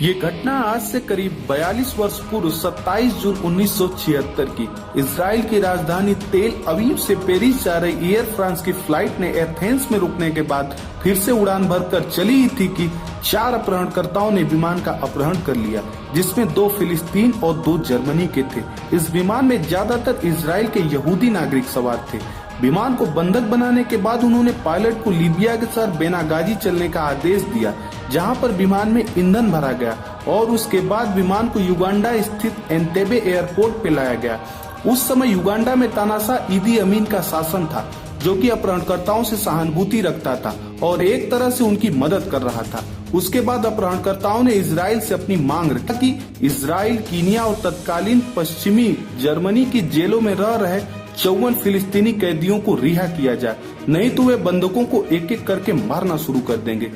ये घटना आज से करीब 42 वर्ष पूर्व 27 जून 1976 की इजराइल की राजधानी तेल अवीव से पेरिस जा रही एयर फ्रांस की फ्लाइट ने एथेंस में रुकने के बाद फिर से उड़ान भरकर चली ही थी कि 4 अपहरणकर्ताओं ने विमान का अपहरण कर लिया, जिसमें 2 फिलिस्तीन और 2 जर्मनी के थे। इस विमान में ज्यादातर इजराइल के यहूदी नागरिक सवार थे। विमान को बंधक बनाने के बाद उन्होंने पायलट को लीबिया के साथ बेनागाजी चलने का आदेश दिया, जहां पर विमान में ईंधन भरा गया और उसके बाद विमान को युगांडा स्थित एंतेबे एयरपोर्ट पे लाया गया। उस समय युगांडा में तानाशाह ईदी अमीन का शासन था, जो कि अपहरणकर्ताओं से सहानुभूति रखता था और एक तरह से उनकी मदद कर रहा था। उसके बाद अपहरणकर्ताओं ने इजराइल से अपनी मांग रखी कि इजराइल, कीनिया और तत्कालीन पश्चिमी जर्मनी की जेलों में रह रहे 54 फिलिस्तीनी कैदियों को रिहा किया जाए, नहीं तो वे बंधकों को एक एक करके मारना शुरू कर देंगे।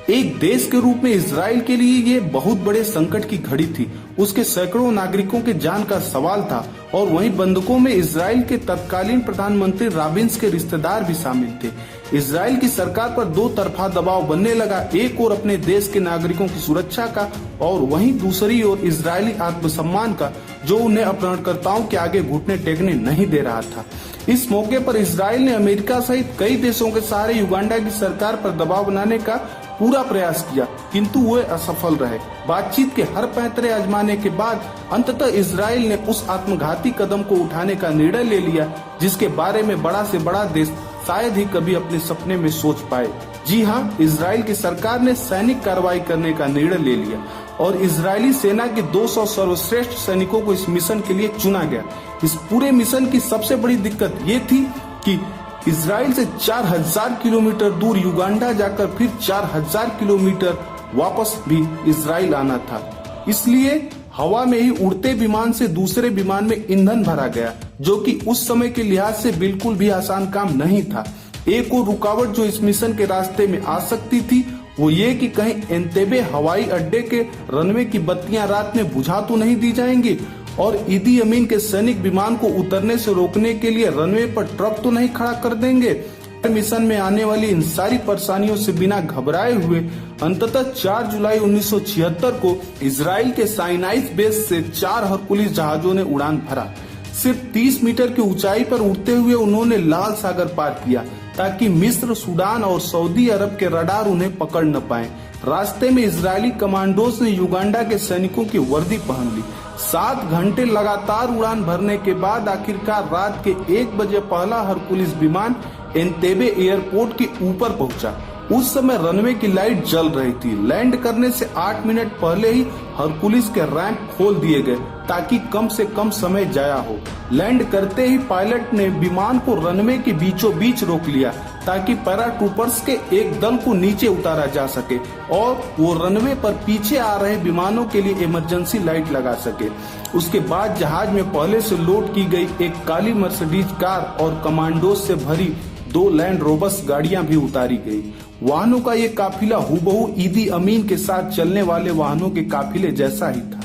एक देश के रूप में इजराइल के लिए ये बहुत बड़े संकट की घड़ी थी। उसके सैकड़ों नागरिकों के जान का सवाल था और वहीं बंधकों में इजराइल के तत्कालीन प्रधानमंत्री राबिन्स के रिश्तेदार भी शामिल थे। इजराइल की सरकार पर 2 तरफा दबाव बनने लगा, एक ओर अपने देश के नागरिकों की सुरक्षा का और वहीं दूसरी ओर इजरायली आत्मसम्मान का, जो उन्हें अपहरणकर्ताओं के आगे घुटने टेकने नहीं दे रहा था। इस मौके पर इजराइल ने अमेरिका सहित कई देशों के सहारे युगांडा की सरकार पर दबाव बनाने का पूरा प्रयास किया, किंतु वे असफल रहे। बातचीत के हर पैंतरे आजमाने के बाद अंततः इजराइल ने उस आत्मघाती कदम को उठाने का निर्णय ले लिया, जिसके बारे में बड़ा से बड़ा देश शायद ही कभी अपने सपने में सोच पाए। जी हाँ, इजराइल की सरकार ने सैनिक कार्रवाई करने का निर्णय ले लिया और इजरायली सेना के 200 सर्वश्रेष्ठ सैनिकों को इस मिशन के लिए चुना गया। इस पूरे मिशन की सबसे बड़ी दिक्कत ये थी कि इजराइल से 4000 किलोमीटर दूर युगांडा जाकर फिर 4000 किलोमीटर वापस भी इजराइल आना था। इसलिए हवा में ही उड़ते विमान से दूसरे विमान में ईंधन भरा गया, जो कि उस समय के लिहाज से बिल्कुल भी आसान काम नहीं था। एक और रुकावट जो इस मिशन के रास्ते में आ सकती थी वो ये कि कहीं एंतेबे हवाई अड्डे के रनवे की बत्तियां रात में बुझा तो नहीं दी जाएंगी और ईदी अमीन के सैनिक विमान को उतरने से रोकने के लिए रनवे पर ट्रक तो नहीं खड़ा कर देंगे। मिशन में आने वाली इन सारी परेशानियों से बिना घबराए हुए अंततः 4 जुलाई 1976 को इजराइल के साइनाइस बेस से 4 हरकुलिस जहाजों ने उड़ान भरा। सिर्फ 30 मीटर की ऊंचाई पर उड़ते हुए उन्होंने लाल सागर पार किया, ताकि मिस्र, सूडान और सऊदी अरब के रडार उन्हें पकड़ न पाए। रास्ते में इजरायली कमांडोज ने युगांडा के सैनिकों की वर्दी पहन ली। 7 घंटे लगातार उड़ान भरने के बाद आखिरकार रात के 1 बजे पहला हरकुलिस विमान एंतेबे एयरपोर्ट के ऊपर पहुंचा। उस समय रनवे की लाइट जल रही थी। लैंड करने से 8 मिनट पहले ही हरकुलिस के रैंप खोल दिए गए, ताकि कम से कम समय जाया हो। लैंड करते ही पायलट ने विमान को रनवे के बीचों बीच रोक लिया, ताकि पैराट्रूपर्स के एक दल को नीचे उतारा जा सके और वो रनवे पर पीछे आ रहे विमानों के लिए इमरजेंसी लाइट लगा सके। उसके बाद जहाज में पहले से लोड की गई एक काली मर्सिडीज कार और कमांडोज से भरी 2 लैंड रोबस गाड़ियां भी उतारी गई। वाहनों का ये काफिला हुबहू ईदी अमीन के साथ चलने वाले वाहनों के काफिले जैसा ही था।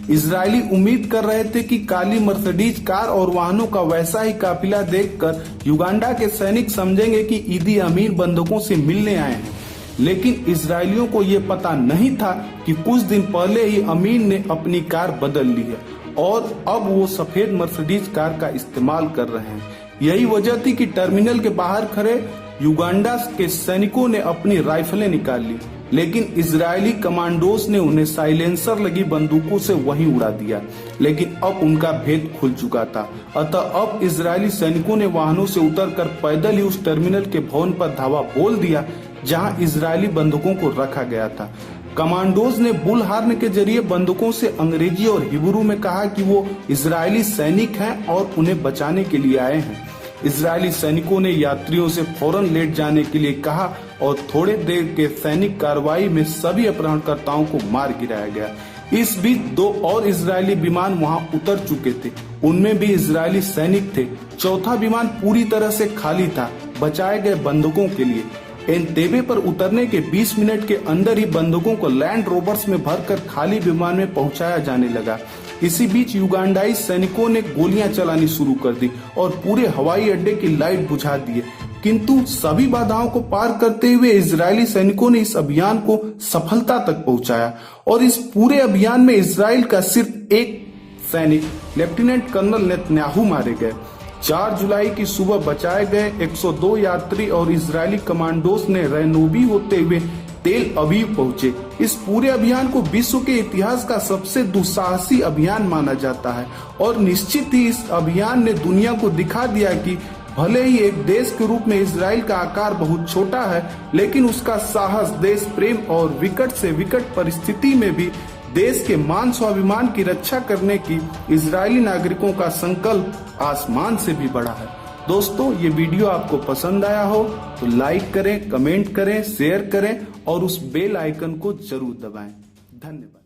इजरायली उम्मीद कर रहे थे कि काली मर्सिडीज कार और वाहनों का वैसा ही काफिला देखकर युगांडा के सैनिक समझेंगे कि ईदी अमीन बंधकों से मिलने आए हैं। लेकिन इजरायलियों को ये पता नहीं था कि कुछ दिन पहले ही अमीन ने अपनी कार बदल ली है और अब वो सफेद मर्सिडीज कार का इस्तेमाल कर रहे हैं। यही वजह थी कि टर्मिनल के बाहर खड़े युगांडा के सैनिकों ने अपनी राइफलें निकाल ली, लेकिन इजरायली कमांडोज ने उन्हें साइलेंसर लगी बंदूकों से वहीं उड़ा दिया। लेकिन अब उनका भेद खुल चुका था, अतः अब इजरायली सैनिकों ने वाहनों से उतरकर पैदल ही उस टर्मिनल के भवन पर धावा बोल दिया जहां इजरायली बंदूकों को रखा गया था। कमांडोज ने बुलहार्न के जरिए बंदूकों से अंग्रेजी और हिब्रू में कहा कि वो इजरायली सैनिक हैं और उन्हें बचाने के लिए आए हैं। इजरायली सैनिकों ने यात्रियों से फौरन लेट जाने के लिए कहा और थोड़े देर के सैनिक कार्रवाई में सभी अपहरणकर्ताओं को मार गिराया गया। इस बीच 2 और इजरायली विमान वहां उतर चुके थे, उनमें भी इजरायली सैनिक थे। चौथा विमान पूरी तरह से खाली था, बचाए गए बंदूकों के लिए। एंतेबे पर उतरने के 20 मिनट के अंदर ही बंदूकों को लैंड रोवर्स में भरकर खाली विमान में पहुंचाया जाने लगा। इसी बीच युगांडाई सैनिकों ने गोलियां चलानी शुरू कर दी और पूरे हवाई अड्डे की लाइट बुझा दिए। किंतु सभी बाधाओं को पार करते हुए इजरायली सैनिकों ने इस अभियान को सफलता तक पहुंचाया और इस पूरे अभियान में इजराइल का सिर्फ एक सैनिक लेफ्टिनेंट कर्नल नेतन्याहू मारे गए। 4 जुलाई की सुबह बचाए गए 102 यात्री और इजरायली कमांडोस ने रैनोबी होते हुए तेल अवीव पहुंचे। इस पूरे अभियान को विश्व के इतिहास का सबसे दुस्साहसी अभियान माना जाता है और निश्चित ही इस अभियान ने दुनिया को दिखा दिया कि भले ही एक देश के रूप में इजराइल का आकार बहुत छोटा है, लेकिन उसका साहस, देश प्रेम और विकट से विकट परिस्थिति में भी देश के मान स्वाभिमान की रक्षा करने की इजरायली नागरिकों का संकल्प आसमान से भी बड़ा है। दोस्तों, ये वीडियो आपको पसंद आया हो तो लाइक करें, कमेंट करें, शेयर करें और उस बेल आइकन को जरूर दबाएं। धन्यवाद।